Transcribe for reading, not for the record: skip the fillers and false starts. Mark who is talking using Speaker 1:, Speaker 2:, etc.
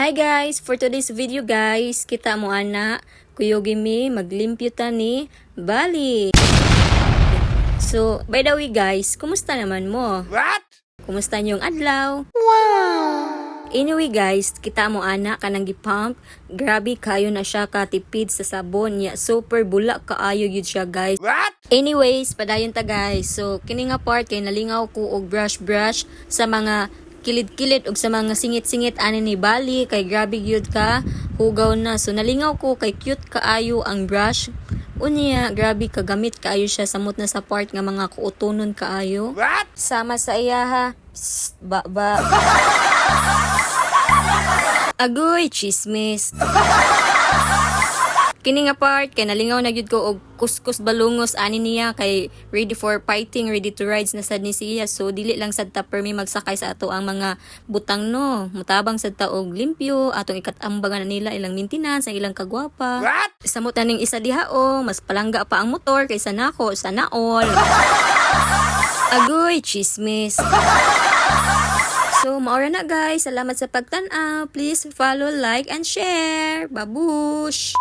Speaker 1: Hi guys! For today's video guys, kita mo ana, kuyogi mi maglimpyo ta ni Bali. So, by the way guys, kumusta naman mo?
Speaker 2: What?
Speaker 1: Kumusta niyong adlaw? Wow! Anyway guys, kita mo ana kanang gipump. Grabe kayo na siya katipid sa sabon niya. Super bulak kaayo yun siya guys.
Speaker 2: What?
Speaker 1: Anyways, padayon ta guys. So, kini nga part kay nalingaw ko og brush sa mga kilid-kilid ug sa mga singit-singit ani ni Bali kay grabe gyud ka hugaw na. So nalingaw ko kay cute kaayo ang brush. Unya, grabe kagamit kaayo siya samot na sa part nga mga kuutonon kaayo.
Speaker 2: What?
Speaker 1: Sama sa iya ha. Psst, ba. Agoy, chismis. Kini nga part kay nalingaw na gyud ko og kuskus balungos ani niya kay ready for fighting, ready to rides na sad ni siya. So dili lang sad ta permi magsakay sa ato ang mga butang no. Mutabang sad ta og limpyo atong ikatambangan na nila ilang maintenance ang ilang kagwapa.
Speaker 2: What?
Speaker 1: Samot na ning isa diha o mas palangga pa ang motor kaysa nako sa naol. Agoy, chismis. So, maura na guys. Salamat sa pagtan-aw. Please follow, like, and share. Babush!